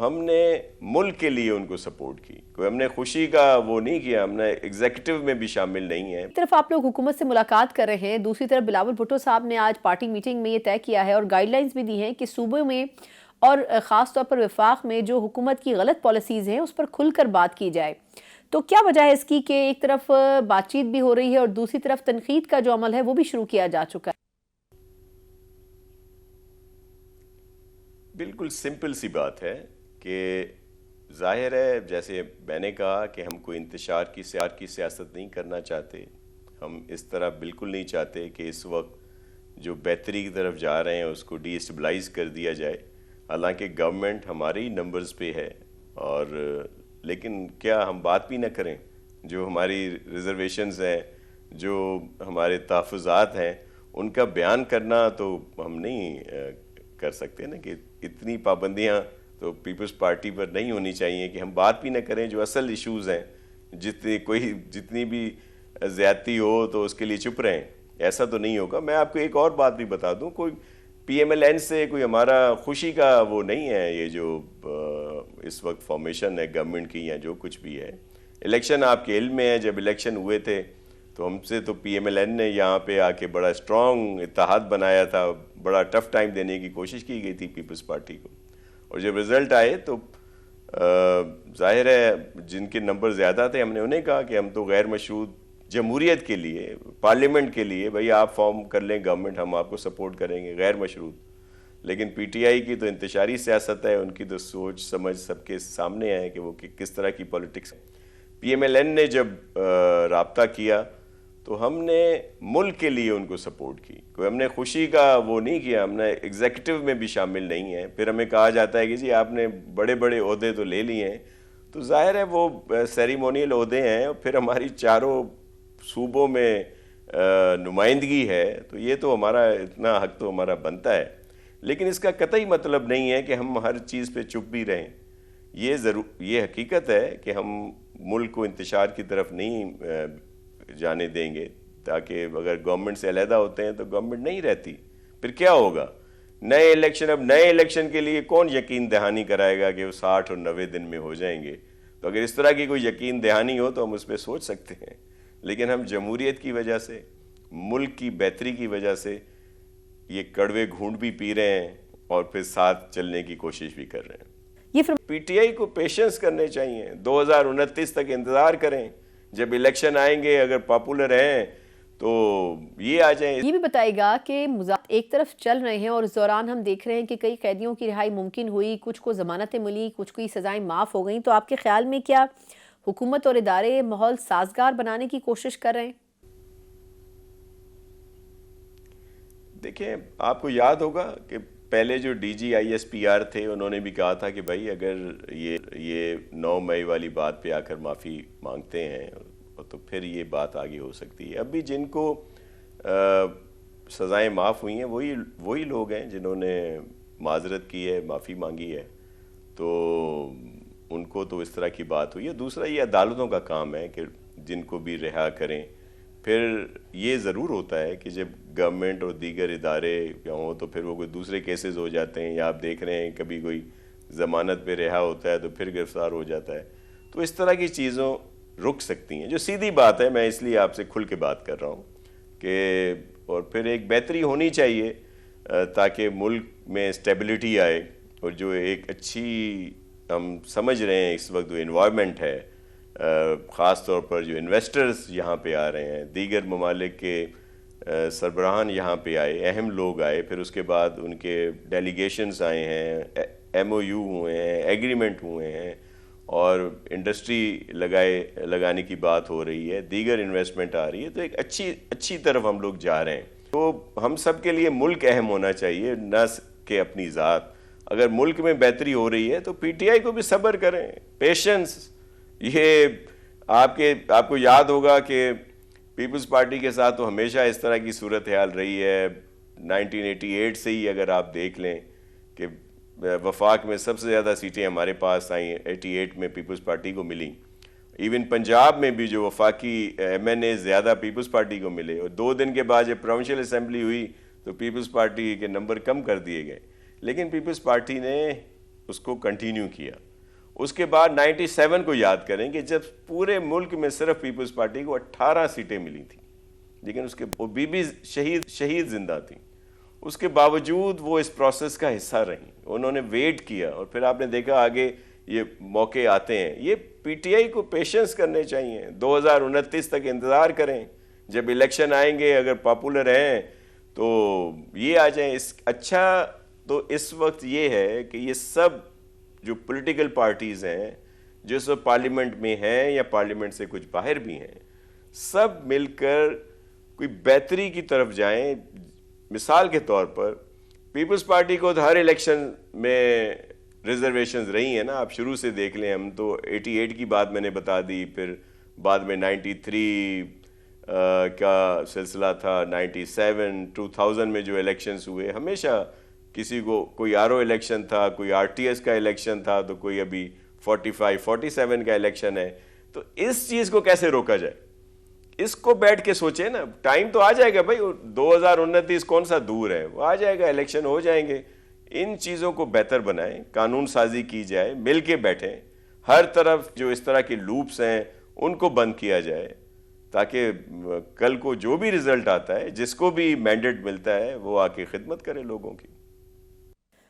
ہم نے ملک کے لیے ان کو سپورٹ کی، کوئی ہم نے خوشی کا وہ نہیں کیا، ہم نے ایگزیکٹو میں بھی شامل نہیں ہیں۔ ایک طرف آپ لوگ حکومت سے ملاقات کر رہے ہیں، دوسری طرف بلاول بھٹو صاحب نے آج پارٹی میٹنگ میں یہ طے کیا ہے اور گائیڈ لائنز بھی دی ہیں کہ صوبے میں اور خاص طور پر وفاق میں جو حکومت کی غلط پالیسیز ہیں اس پر کھل کر بات کی جائے۔ تو کیا وجہ ہے اس کی کہ ایک طرف بات چیت بھی ہو رہی ہے اور دوسری طرف تنقید کا جو عمل ہے وہ بھی شروع کیا جا چکا ہے؟ بالکل سمپل سی بات ہے کہ ظاہر ہے، جیسے میں نے کہا کہ ہم کوئی انتشار کی سیاست نہیں کرنا چاہتے، ہم اس طرح بالکل نہیں چاہتے کہ اس وقت جو بہتری کی طرف جا رہے ہیں اس کو ڈی اسٹیبلائز کر دیا جائے، حالانکہ گورنمنٹ ہماری نمبرز پہ ہے، اور لیکن کیا ہم بات بھی نہ کریں؟ جو ہماری ریزرویشنز ہیں، جو ہمارے تحفظات ہیں، ان کا بیان کرنا تو ہم نہیں کر سکتے نا، کہ اتنی پابندیاں تو پیپلز پارٹی پر نہیں ہونی چاہیے کہ ہم بات بھی نہ کریں جو اصل ایشوز ہیں۔ جتنی بھی زیادتی ہو تو اس کے لیے چپ رہیں، ایسا تو نہیں ہوگا۔ میں آپ کو ایک اور بات بھی بتا دوں، کوئی پی ایم ایل این سے کوئی ہمارا خوشی کا وہ نہیں ہے، یہ جو اس وقت فارمیشن ہے گورنمنٹ کی یا جو کچھ بھی ہے۔ الیکشن آپ کے علم میں ہے، جب الیکشن ہوئے تھے تو ہم سے تو پی ایم ایل این نے یہاں پہ آ کے بڑا اسٹرانگ اتحاد بنایا تھا، بڑا ٹف ٹائم دینے کی کوشش کی گئی تھی پیپلز پارٹی کو، اور جب رزلٹ آئے تو ظاہر ہے جن کے نمبر زیادہ تھے ہم نے انہیں کہا کہ ہم تو غیر مشروط جمہوریت کے لیے، پارلیمنٹ کے لیے بھئی آپ فارم کر لیں گورنمنٹ، ہم آپ کو سپورٹ کریں گے غیر مشروط۔ لیکن پی ٹی آئی کی تو انتشاری سیاست ہے، ان کی تو سوچ سمجھ سب کے سامنے ہے کہ وہ کس طرح کی پولیٹکس ہے۔ پی ایم ایل این نے جب رابطہ کیا تو ہم نے ملک کے لیے ان کو سپورٹ کی، کوئی ہم نے خوشی کا وہ نہیں کیا، ہم نے ایگزیکٹو میں بھی شامل نہیں ہیں۔ پھر ہمیں کہا جاتا ہے کہ جی آپ نے بڑے بڑے عہدے تو لے لیے ہیں، تو ظاہر ہے وہ سیریمونیل عہدے ہیں، اور پھر ہماری چاروں صوبوں میں نمائندگی ہے، تو یہ تو ہمارا اتنا حق تو ہمارا بنتا ہے، لیکن اس کا قطعی مطلب نہیں ہے کہ ہم ہر چیز پہ چپ بھی رہیں۔ یہ حقیقت ہے کہ ہم ملک کو انتشار کی طرف نہیں جانے دیں گے، تاکہ اگر گورنمنٹ سے علیحدہ ہوتے ہیں تو گورنمنٹ نہیں رہتی، پھر کیا ہوگا؟ نئے الیکشن کے لیے کون یقین دہانی کرائے گا کہ وہ 60 اور 90 دن میں ہو جائیں گے؟ تو اگر اس طرح کی کوئی یقین دہانی ہو تو ہم اس پہ سوچ سکتے ہیں، لیکن ہم جمہوریت کی وجہ سے، ملک کی بہتری کی وجہ سے یہ کڑوے گھونٹ بھی پی رہے ہیں اور پھر ساتھ چلنے کی کوشش بھی کر رہے ہیں۔ پی ٹی آئی کو پیشنس کرنے چاہیے، 2029 تک انتظار کریں، جب الیکشن آئیں گے اگر پاپولر ہیں تو یہ آ جائیں۔ یہ بھی بتائے گا کہ مذاکرات ایک طرف چل رہے ہیں اور اس دوران ہم دیکھ رہے ہیں کہ کئی قیدیوں کی رہائی ممکن ہوئی، کچھ کو ضمانتیں ملی، کچھ کی سزائیں معاف ہو گئیں، تو آپ کے خیال میں کیا حکومت اور ادارے ماحول سازگار بنانے کی کوشش کر رہے ہیں؟ دیکھیں، آپ کو یاد ہوگا کہ پہلے جو D G I S P R تھے انہوں نے بھی کہا تھا کہ بھائی اگر یہ 9 مئی والی بات پہ آ کر معافی مانگتے ہیں تو پھر یہ بات آگے ہو سکتی ہے۔ اب بھی جن کو سزائیں معاف ہوئی ہیں وہی لوگ ہیں جنہوں نے معذرت کی ہے، معافی مانگی ہے، تو ان کو تو اس طرح کی بات ہوئی ہے۔ دوسرا یہ عدالتوں کا کام ہے کہ جن کو بھی رہا کریں۔ پھر یہ ضرور ہوتا ہے کہ جب گورنمنٹ اور دیگر ادارے ہوں تو پھر وہ کوئی دوسرے کیسز ہو جاتے ہیں، یا آپ دیکھ رہے ہیں کبھی کوئی ضمانت پہ رہا ہوتا ہے تو پھر گرفتار ہو جاتا ہے، تو اس طرح کی چیزوں رک سکتی ہیں۔ جو سیدھی بات ہے، میں اس لیے آپ سے کھل کے بات کر رہا ہوں کہ اور پھر ایک بہتری ہونی چاہیے تاکہ ملک میں اسٹیبلٹی آئے، اور جو ایک اچھی ہم سمجھ رہے ہیں اس وقت جو انوائرمنٹ ہے، خاص طور پر جو انویسٹرز یہاں پہ آ رہے ہیں، دیگر ممالک کے سربراہان یہاں پہ آئے، اہم لوگ آئے، پھر اس کے بعد ان کے ڈیلیگیشنز آئے ہیں، ایم او یو ہوئے ہیں، ایگریمنٹ ہوئے ہیں، اور انڈسٹری لگانے کی بات ہو رہی ہے، دیگر انویسٹمنٹ آ رہی ہے، تو ایک اچھی طرف ہم لوگ جا رہے ہیں۔ تو ہم سب کے لیے ملک اہم ہونا چاہیے، نہ کہ اپنی ذات۔ اگر ملک میں بہتری ہو رہی ہے تو پی ٹی آئی کو بھی صبر کریں، پیشنس۔ یہ آپ کو یاد ہوگا کہ پیپلز پارٹی کے ساتھ تو ہمیشہ اس طرح کی صورتحال رہی ہے۔ 1988 سے ہی اگر آپ دیکھ لیں کہ وفاق میں سب سے زیادہ سیٹیں ہمارے پاس آئیں، 88 میں پیپلز پارٹی کو ملیں۔ ایون پنجاب میں بھی جو وفاقی ایم این اے زیادہ پیپلز پارٹی کو ملے، اور 2 دن کے بعد جب پروونشل اسمبلی ہوئی تو پیپلز پارٹی کے نمبر کم کر دیے گئے، لیکن پیپلز پارٹی نے اس کو کنٹینیو کیا. اس کے بعد 97 کو یاد کریں کہ جب پورے ملک میں صرف پیپلز پارٹی کو 18 سیٹیں ملی تھیں, لیکن اس کے وہ بی شہید زندہ تھیں, اس کے باوجود وہ اس پروسیس کا حصہ رہیں. انہوں نے ویٹ کیا اور پھر آپ نے دیکھا آگے یہ موقع آتے ہیں. یہ پی ٹی آئی کو پیشنس کرنے چاہیے, 2029 تک انتظار کریں, جب الیکشن آئیں گے اگر پاپولر ہیں تو یہ آ جائیں. اچھا تو اس وقت یہ ہے کہ یہ سب جو پولیٹیکل پارٹیز ہیں جو سب پارلیمنٹ میں ہیں یا پارلیمنٹ سے کچھ باہر بھی ہیں, سب مل کر کوئی بہتری کی طرف جائیں. مثال کے طور پر پیپلز پارٹی کو تو ہر الیکشن میں ریزرویشنز رہی ہیں نا, آپ شروع سے دیکھ لیں. ہم تو 88 کی بات میں نے بتا دی, پھر بعد میں 93 کا سلسلہ تھا, 97 2000 میں جو الیکشنز ہوئے, ہمیشہ کسی کو کوئی آر او الیکشن تھا, کوئی آر ٹی ایس کا الیکشن تھا, تو کوئی ابھی 47 کا الیکشن ہے. تو اس چیز کو کیسے روکا جائے, اس کو بیٹھ کے سوچیں نا. ٹائم تو آ جائے گا بھائی, 2029 کون سا دور ہے, وہ آ جائے گا, الیکشن ہو جائیں گے. ان چیزوں کو بہتر بنائیں, قانون سازی کی جائے, مل کے بیٹھیں, ہر طرف جو اس طرح کے لوپس ہیں ان کو بند کیا جائے, تاکہ کل کو جو بھی رزلٹ آتا ہے, جس کو بھی مینڈیٹ ملتا ہے, وہ آ کے خدمت کرے لوگوں کی.